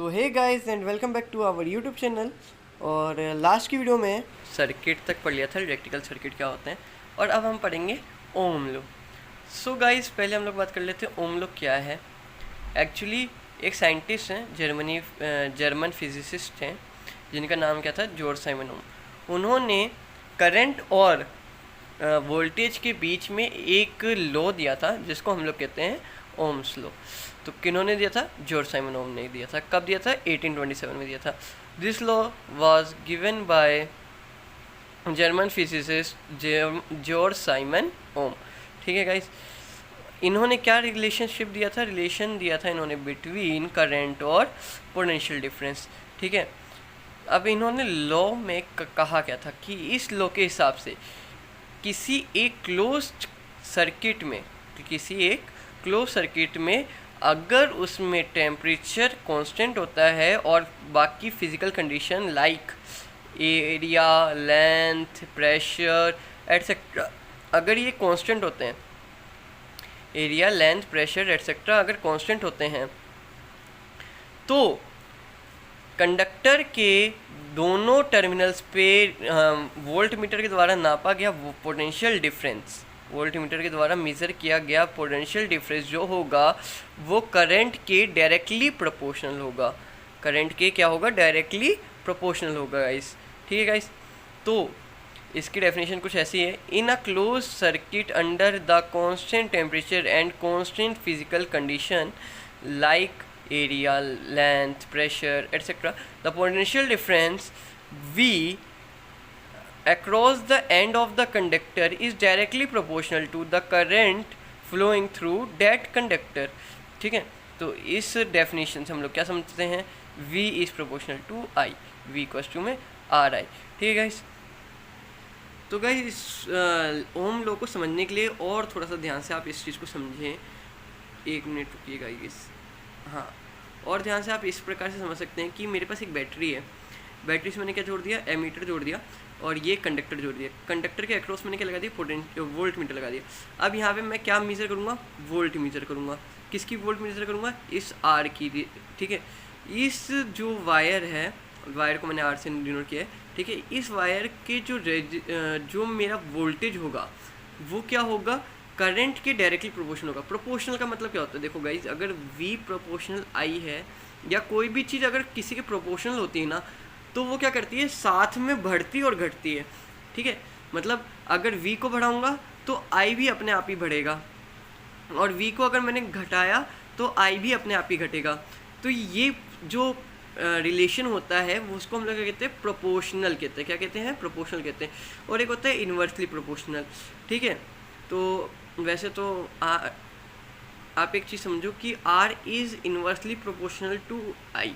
So hey guys and welcome back to our YouTube channel. और last की video में circuit तक पढ़ लिया था, इलेक्ट्रिकल सर्किट क्या होते हैं, और अब हम पढ़ेंगे ओम लॉ। सो गाइस पहले हम लोग बात कर लेते हैं ओम लॉ क्या है। एक्चुअली एक साइंटिस्ट हैं, जर्मन फिजिसिस्ट हैं जिनका नाम क्या था, जॉर्ज साइमन ओम। उन्होंने करंट और वोल्टेज के बीच में एक लॉ दिया था जिसको हम लोग कहते हैं ओम्स लॉ। तो किन्होंने दिया था? जॉर्ज साइमन ओम ने दिया था। कब दिया था? 1827 में दिया था। This law was given by German physicist George Simon Ohm. ठीक है गाइस, इन्होंने क्या रिलेशनशिप दिया था? रिलेशन दिया था इन्होंने बिटवीन करंट और पोटेंशियल डिफरेंस। ठीक है, अब इन्होंने लॉ में कहा क्या था कि इस लॉ के हिसाब से किसी एक क्लोज सर्किट में अगर उसमें टेम्परेचर कांस्टेंट होता है और बाकी physical condition like area, length, pressure etcetera अगर ये कांस्टेंट होते हैं, एरिया, लेंथ, प्रेशर एटसेट्रा अगर कांस्टेंट होते हैं, तो कंडक्टर के दोनों टर्मिनल्स पे वोल्ट मीटर के द्वारा नापा गया पोटेंशियल डिफरेंस, वोल्ट मीटर के द्वारा मेज़र किया गया पोटेंशियल डिफरेंस जो होगा वो करंट के डायरेक्टली प्रोपोर्शनल होगा। करंट के क्या होगा? डायरेक्टली प्रोपोर्शनल होगा गाइस। ठीक है गाइस, तो इसकी डेफिनेशन कुछ ऐसी है, in a close circuit under the constant temperature and constant physical condition like area, length, pressure, etc. The potential difference V across the end of the conductor is directly proportional to the current flowing through that conductor. ठीक है, तो इस definition से हम लोग क्या समझते हैं? V is proportional to I, V equals to में RI। ठीक है गाइस, तो गाइस इस ओम लॉ को समझने के लिए और थोड़ा सा ध्यान से आप इस चीज़ को समझें। एक मिनट रुकिए गाइस। हाँ, और ध्यान से आप इस प्रकार से समझ सकते हैं कि मेरे पास एक बैटरी है, बैटरी से मैंने क्या जोड़ दिया? एमीटर जोड़ दिया, और ये कंडक्टर जोड़ दिया। कंडक्टर के अक्रॉस मैंने क्या लगा दिया? वोल्ट मीटर लगा दिया। अब यहाँ पे मैं क्या मेज़र करूँगा? वोल्ट मेज़र करूँगा। किसकी वोल्ट मेज़र करूँगा? इस आर की। ठीक है, इस जो वायर है, वायर को मैंने आर से डिनोट किया है। ठीक है, इस वायर के जो मेरा वोल्टेज होगा वो क्या होगा? करंट के डायरेक्टली प्रोपोर्शनल होगा। प्रोपोर्शनल का मतलब क्या होता है? देखो गाइज, अगर V प्रोपोर्शनल I है या कोई भी चीज़ अगर किसी के प्रोपोर्शनल होती है ना, तो वो क्या करती है? साथ में बढ़ती और घटती है। ठीक है, मतलब अगर V को बढ़ाऊंगा तो I भी अपने आप ही बढ़ेगा, और V को अगर मैंने घटाया तो I भी अपने आप ही घटेगा। तो ये जो रिलेशन होता है वो उसको हम लोग क्या कहते हैं? प्रोपोर्शनल कहते हैं। क्या कहते हैं? प्रोपोर्शनल कहते हैं। और एक होता है इन्वर्सली प्रोपोर्शनल। ठीक है, तो वैसे तो आप एक चीज़ समझो कि R is inversely proportional to I।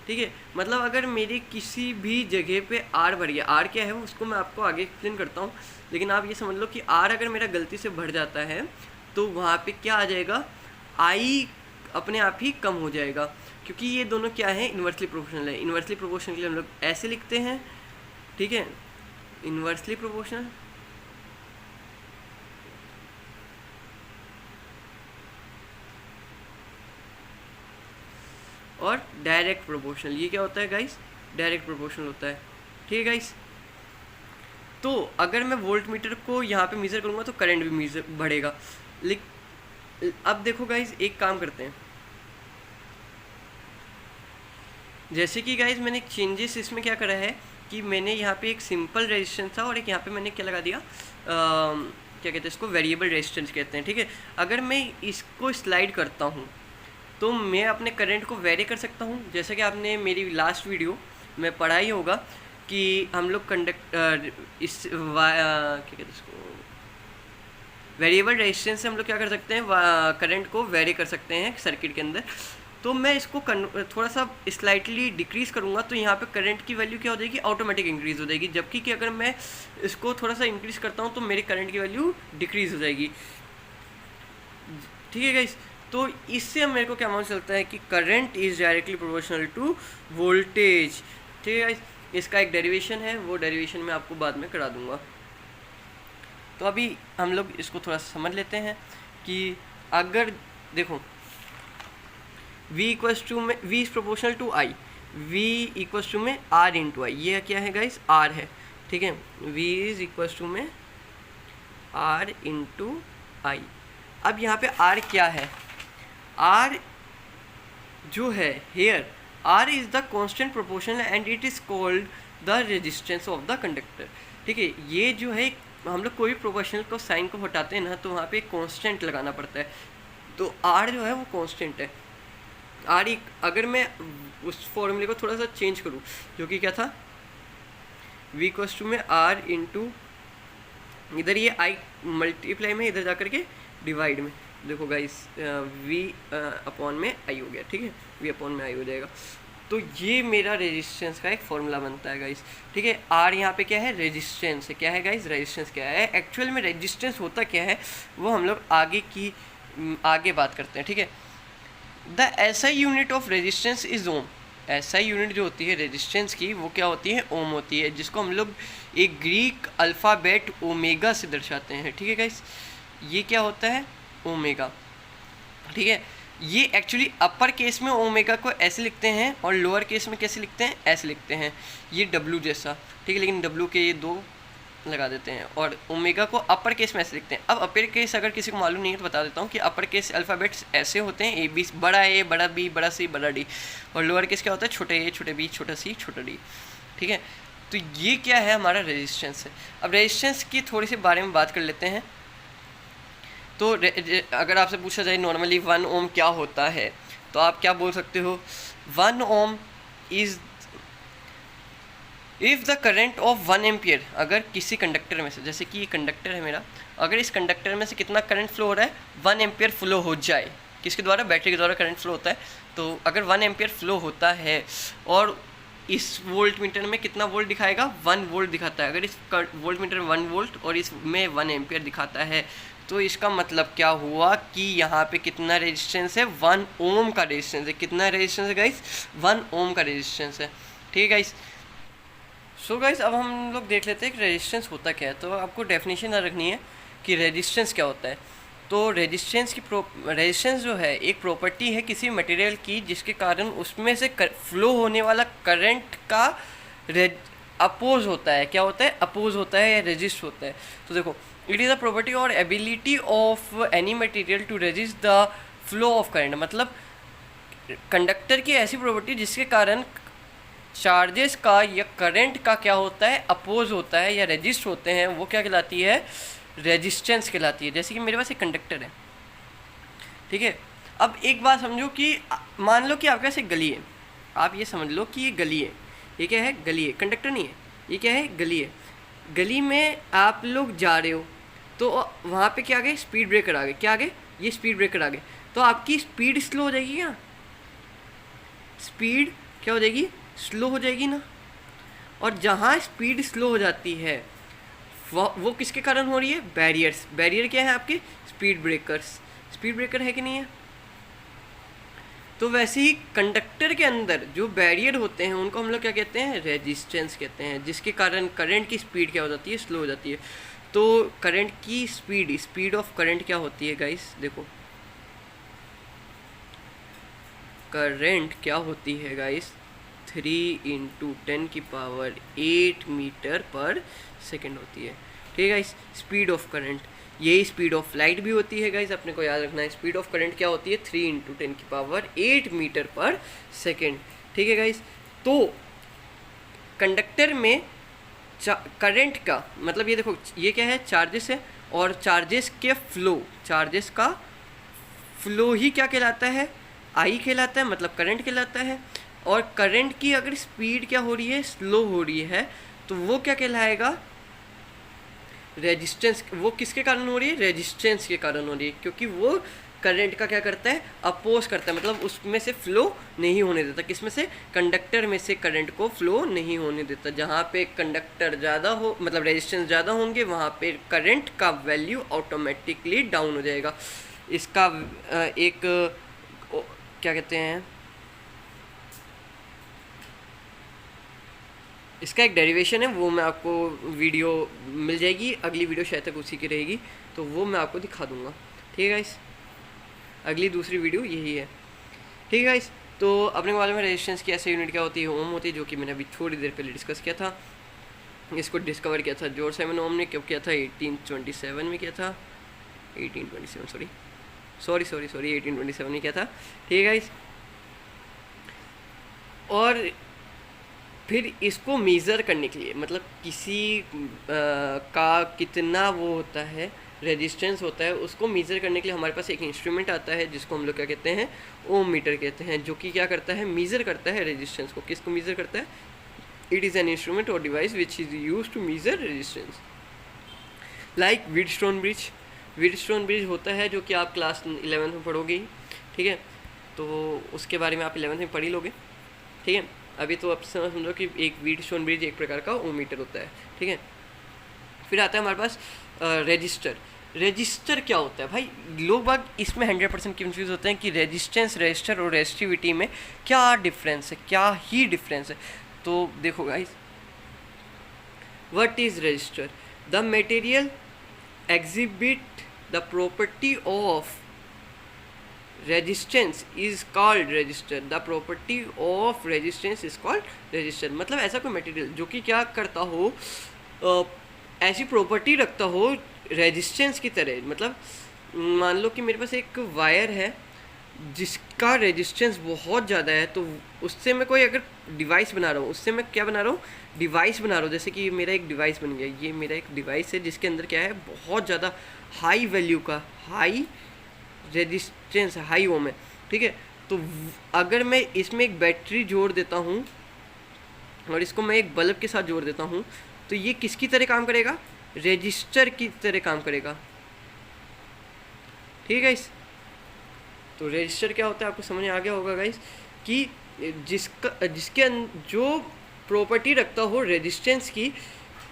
ठीक है, मतलब अगर मेरे किसी भी जगह पे R बढ़ गया, R क्या है वो उसको मैं आपको आगे एक्सप्लेन करता हूँ, लेकिन आप ये समझ लो कि R अगर मेरा गलती से बढ़ जाता है तो वहाँ पे क्या आ जाएगा? I अपने आप ही कम हो जाएगा, क्योंकि ये दोनों क्या है? इन्वर्सली प्रोपोर्शनल है। इन्वर्सली प्रोपोर्शनल के लिए हम लोग ऐसे लिखते हैं। ठीक है, इन्वर्सली प्रोपोर्शनल और डायरेक्ट प्रोपोर्शनल। ये क्या होता है गाइस? डायरेक्ट प्रोपोर्शनल होता है। ठीक है गाइस, तो अगर मैं वोल्ट मीटर को यहाँ पे मेज़र करूँगा तो करंट भी मेज़र बढ़ेगा। अब देखो गाइस, एक काम करते हैं, जैसे कि गाइस मैंने चेंजेस इसमें क्या करा है कि मैंने यहाँ पे एक सिंपल रेजिस्टेंस था और एक यहाँ पे मैंने क्या लगा दिया, क्या कहते हैं इसको? वेरिएबल रेजिस्टेंस कहते हैं। ठीक है, अगर मैं इसको स्लाइड करता हूँ तो मैं अपने करंट को वेरी कर सकता हूँ। जैसा कि आपने मेरी लास्ट वीडियो में पढ़ा ही होगा कि हम लोग क्या कहते हैं इसको, वेरिएबल रेजिस्टेंस से हम लोग क्या कर सकते हैं? करंट को वेरी कर सकते हैं सर्किट के अंदर। तो मैं इसको थोड़ा सा स्लाइटली डिक्रीज़ करूँगा तो यहाँ पे करंट की वैल्यू क्या हो जाएगी? ऑटोमेटिक इंक्रीज़ हो जाएगी। जबकि कि अगर मैं इसको थोड़ा सा इंक्रीज़ करता हूँ तो मेरी करंट की वैल्यू डिक्रीज़ हो जाएगी। ठीक है गाइस, तो इससे मेरे को क्या मालूम चलता है कि current is directly proportional to voltage. ठीक है गाइस, इसका एक डेरिवेशन है, वो डेरिवेशन मैं आपको बाद में करा दूंगा। तो अभी हम लोग इसको थोड़ा समझ लेते हैं कि अगर देखो V इक्वल्स टू में V is proportional to I, V equals to में R इंटू आई, ये क्या है गाइस, R है, ठीक है। V इज इक्वल्स टू में R इंटू आई। अब यहाँ पे R क्या है, R जो है here, R is the constant proportional and it is called the resistance of the conductor, ठीक है। ये जो है हम लोग कोई भी प्रोपोर्शनल को साइन को हटाते हैं ना तो वहाँ पे एक कांस्टेंट लगाना पड़ता है, तो R जो है वो कांस्टेंट है। R अगर मैं उस फॉर्मूले को थोड़ा सा चेंज करूँ जो कि क्या था, V इक्वल्स टू में R इंटू इधर ये I मल्टीप्लाई में इधर जा करके डिवाइड में, देखो गाइस V अपॉन में I हो गया, ठीक है, V अपॉन में I हो जाएगा। तो ये मेरा रेजिस्टेंस का एक फॉर्मूला बनता है गाइस, ठीक है। R यहाँ पे क्या है, रेजिस्टेंस है, क्या है गाइस, रेजिस्टेंस क्या है। एक्चुअल में रेजिस्टेंस होता क्या है वो हम लोग आगे बात करते हैं, ठीक है। The SI unit of resistance is ohm, SI unit जो होती है रेजिस्टेंस की वो क्या होती है, ओम होती है, जिसको हम लोग एक ग्रीक अल्फ़ाबेट ओमेगा से दर्शाते हैं, ठीक है गाइस। ये क्या होता है, ओमेगा, ठीक है। ये एक्चुअली अपर केस में ओमेगा को ऐसे लिखते हैं और लोअर केस में कैसे लिखते हैं, ऐसे लिखते हैं, ये डब्ल्यू जैसा, ठीक है। लेकिन डब्ल्यू के ये दो लगा देते हैं और ओमेगा को अपर केस में ऐसे लिखते हैं। अब अपर केस अगर किसी को मालूम नहीं है तो बता देता हूँ कि अपर केस अल्फ़ाबेट्स ऐसे होते हैं, A B, बड़ा A बड़ा B बड़ा C बड़ा D, और लोअर केस क्या होता है, छोटे A छोटे B छोटा C छोटा D, ठीक है। तो ये क्या है, हमारा रेजिस्टेंस है। अब रेजिस्टेंस की थोड़ी सी बारे में बात कर लेते हैं। तो अगर आपसे पूछा जाए नॉर्मली 1 ओम क्या होता है तो आप क्या बोल सकते हो, 1 ohm is if the current of 1 ampere, अगर किसी कंडक्टर में से, जैसे कि ये कंडक्टर है मेरा, अगर इस कंडक्टर में से कितना करंट फ्लो हो रहा है, 1 एम्पियर फ्लो हो जाए, किसके द्वारा, बैटरी के द्वारा करंट फ्लो होता है। तो अगर 1 एम्पियर फ्लो होता है और इस वोल्ट मीटर में कितना वोल्ट दिखाएगा, 1 वोल्ट दिखाता है। अगर इस वोल्ट मीटर में 1 वोल्ट और इसमें 1 एम्पियर दिखाता है तो इसका मतलब क्या हुआ कि यहाँ पे कितना रेजिस्टेंस है, 1 ओम का रेजिस्टेंस है। कितना रेजिस्टेंस है गाइस, 1 ओम का रेजिस्टेंस है, ठीक है गाइस। सो गाइस अब हम लोग देख लेते हैं कि रेजिस्टेंस होता क्या है। तो आपको डेफिनेशन रखनी है कि रेजिस्टेंस क्या होता है। तो रेजिस्टेंस जो है एक प्रॉपर्टी है किसी मटेरियल की जिसके कारण उसमें से फ्लो होने वाला करंट का अपोज होता है, क्या होता है, अपोज होता है या रेजिस्ट होता है। तो देखो, इट इज़ अ प्रॉपर्टी और ability of any material to resist the flow of current, मतलब कंडक्टर की ऐसी प्रॉपर्टी जिसके कारण चार्जेस का या करंट का क्या होता है, अपोज होता है या रेजिस्ट होते हैं, वो क्या कहलाती है, रेजिस्टेंस कहलाती है। जैसे कि मेरे पास एक कंडक्टर है, ठीक है। अब एक बात समझो कि मान लो कि आपके पास एक गली है, आप ये समझ लो कि ये गली है, ये क्या है, गली है, कंडक्टर नहीं है, ये क्या है, गली है। गली में आप लोग जा रहे हो तो वहाँ पे क्या आ गए, स्पीड ब्रेकर आ गए, क्या आ गए, ये स्पीड ब्रेकर आ गए, तो आपकी स्पीड स्लो हो जाएगी क्या, स्पीड क्या हो जाएगी, स्लो हो जाएगी ना। और जहाँ स्पीड स्लो हो जाती है वो किसके कारण हो रही है, बैरियर्स। बैरियर क्या है आपके, स्पीड ब्रेकर्स, स्पीड ब्रेकर है कि नहीं है। तो वैसे ही कंडक्टर के अंदर जो बैरियर होते हैं उनको हम लोग क्या कहते हैं, रेजिस्टेंस कहते हैं, जिसके कारण करंट की स्पीड क्या हो जाती है, स्लो हो जाती है। तो करंट की स्पीड ऑफ करंट क्या होती है गाइस, देखो करंट क्या होती है गाइस, 3 × 10⁸ मीटर पर सेकेंड होती है, ठीक है गाइस, स्पीड ऑफ करंट। यही स्पीड ऑफ लाइट भी होती है गाइस, अपने को याद रखना है। स्पीड ऑफ करंट क्या होती है, 3 × 10⁸ मीटर पर सेकेंड, ठीक है गाइस। तो कंडक्टर में करंट का मतलब ये देखो, ये क्या है, चार्जेस है, और चार्जेस का फ्लो ही क्या कहलाता है, आई कहलाता है, मतलब करंट कहलाता है। और करंट की अगर स्पीड क्या हो रही है, स्लो हो रही है, तो वो क्या कहलाएगा, रेजिस्टेंस। वो किसके कारण हो रही है, रेजिस्टेंस के कारण हो रही है, क्योंकि वो करंट का क्या करता है, अपोज करता है, मतलब उसमें से फ्लो नहीं होने देता। किसमें से, कंडक्टर में से करंट को फ्लो नहीं होने देता। जहाँ पे कंडक्टर ज़्यादा हो, मतलब रेजिस्टेंस ज़्यादा होंगे, वहाँ पे करंट का वैल्यू ऑटोमेटिकली डाउन हो जाएगा। इसका एक क्या कहते हैं, इसका एक डेरिवेशन है, वो मैं आपको वीडियो मिल जाएगी, अगली वीडियो शायद तक उसी की रहेगी, तो वो मैं आपको दिखा दूंगा, ठीक है गाइस। अगली दूसरी वीडियो यही है। ठीक है गाइस, तो अपने मालूम है रेजिस्टेंस की ऐसे यूनिट क्या होती है, ओम होती है, जो कि मैंने अभी थोड़ी देर पहले डिस्कस किया था। इसको डिस्कवर किया था जॉर्ज साइमन ओम ने, क्यों किया था, 1827 में किया था, 1827 सॉरी 1827 में किया था। ठीक है गाइस, और फिर इसको मेज़र करने के लिए, मतलब किसी का कितना वो होता है, रेजिस्टेंस होता है, उसको मेज़र करने के लिए हमारे पास एक इंस्ट्रूमेंट आता है जिसको हम लोग क्या कहते हैं, ओम मीटर कहते हैं, जो कि क्या करता है, मेज़र करता है रेजिस्टेंस को। किसको मेज़र करता है? इट इज़ एन इंस्ट्रूमेंट और device which is use to measure resistance, like Wheatstone bridge. Wheatstone bridge होता है जो कि आप क्लास 11th में पढ़ोगे ही, ठीक है, तो उसके बारे में आप 11th में पढ़ ही लोगे। ठीक है, अभी तो आप समझो कि एक व्हीटस्टोन ब्रिज एक प्रकार का ओम मीटर होता है। ठीक है, फिर आता है हमारे पास रजिस्टर। रजिस्टर क्या होता है भाई, लोग बाग इसमें 100% कंफ्यूज होते हैं कि रेजिस्टेंस, रजिस्टर और रेजिस्टिविटी में क्या डिफरेंस है, क्या ही डिफरेंस है। तो देखो guys, what is register? The material exhibit the property of resistance is called resistor. The property of resistance is called resistor. मतलब ऐसा कोई मटेरियल जो कि क्या करता हो, ऐसी प्रॉपर्टी रखता हो रेजिस्टेंस की तरह। मतलब मान लो कि मेरे पास एक वायर है जिसका रेजिस्टेंस बहुत ज़्यादा है, तो उससे मैं कोई अगर डिवाइस बना रहा हूँ, उससे मैं क्या बना रहा हूँ, डिवाइस बना रहा हूँ। जैसे कि मेरा एक डिवाइस बन गया, ये मेरा एक डिवाइस है जिसके अंदर क्या है, बहुत ज़्यादा हाई वैल्यू का, हाई रेजिस्टेंस, हाई ओम है। ठीक है, तो अगर मैं इसमें एक बैटरी जोड़ देता हूँ और इसको मैं एक बल्ब के साथ जोड़ देता हूँ, तो ये किसकी तरह काम करेगा, रेजिस्टर की तरह काम करेगा। ठीक है, इस तो रजिस्टर क्या होता है आपको समझ आ गया होगा गाइस, कि जिसके जो प्रॉपर्टी रखता हो रेजिस्टेंस की,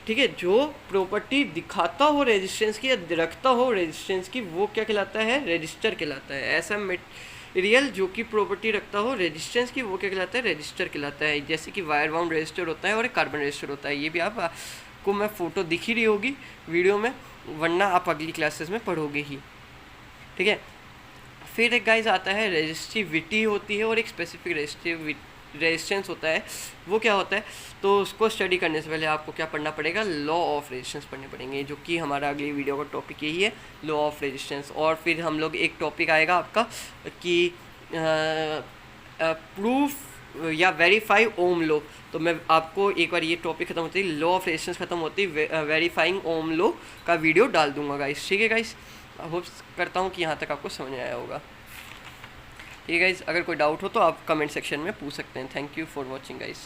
ठीक है, जो प्रॉपर्टी दिखाता हो रेजिस्टेंस की या रखता हो रेजिस्टेंस की, वो क्या कहलाता है, रजिस्टर कहलाता है। ऐसा मटेरियल जो कि प्रॉपर्टी रखता हो रेजिस्टेंस की, वो क्या कहलाता है, रजिस्टर कहलाता है। जैसे कि वायर बाउंड रजिस्टर होता है और एक कार्बन रजिस्टर होता है। ये भी आपको मैं फ़ोटो दिख ही रही होगी वीडियो में, वरना आप अगली क्लासेस में पढ़ोगे ही। ठीक है, फिर एक गाइस आता है रेजिस्टिविटी होती है और एक स्पेसिफिक रेजिस्टेंस होता है। वो क्या होता है, तो उसको स्टडी करने से पहले आपको क्या पढ़ना पड़ेगा, लॉ ऑफ रेजिस्टेंस पढ़ने पड़ेंगे, जो कि हमारा अगली वीडियो का टॉपिक यही है, लॉ ऑफ रेजिस्टेंस। और फिर हम लोग एक टॉपिक आएगा आपका कि प्रूफ या वेरीफाई ओम लॉ। तो मैं आपको एक बार ये टॉपिक खत्म होती है, लॉ ऑफ रेजिस्टेंस खत्म होती है, वेरीफाइंग ओम लॉ का वीडियो डाल दूंगा गाइस। ठीक है गाइस, होप करता हूँ कि यहाँ तक आपको समझ आया होगा। ठीक है गाइस, अगर कोई डाउट हो तो आप कमेंट सेक्शन में पूछ सकते हैं। Thank you for watching guys.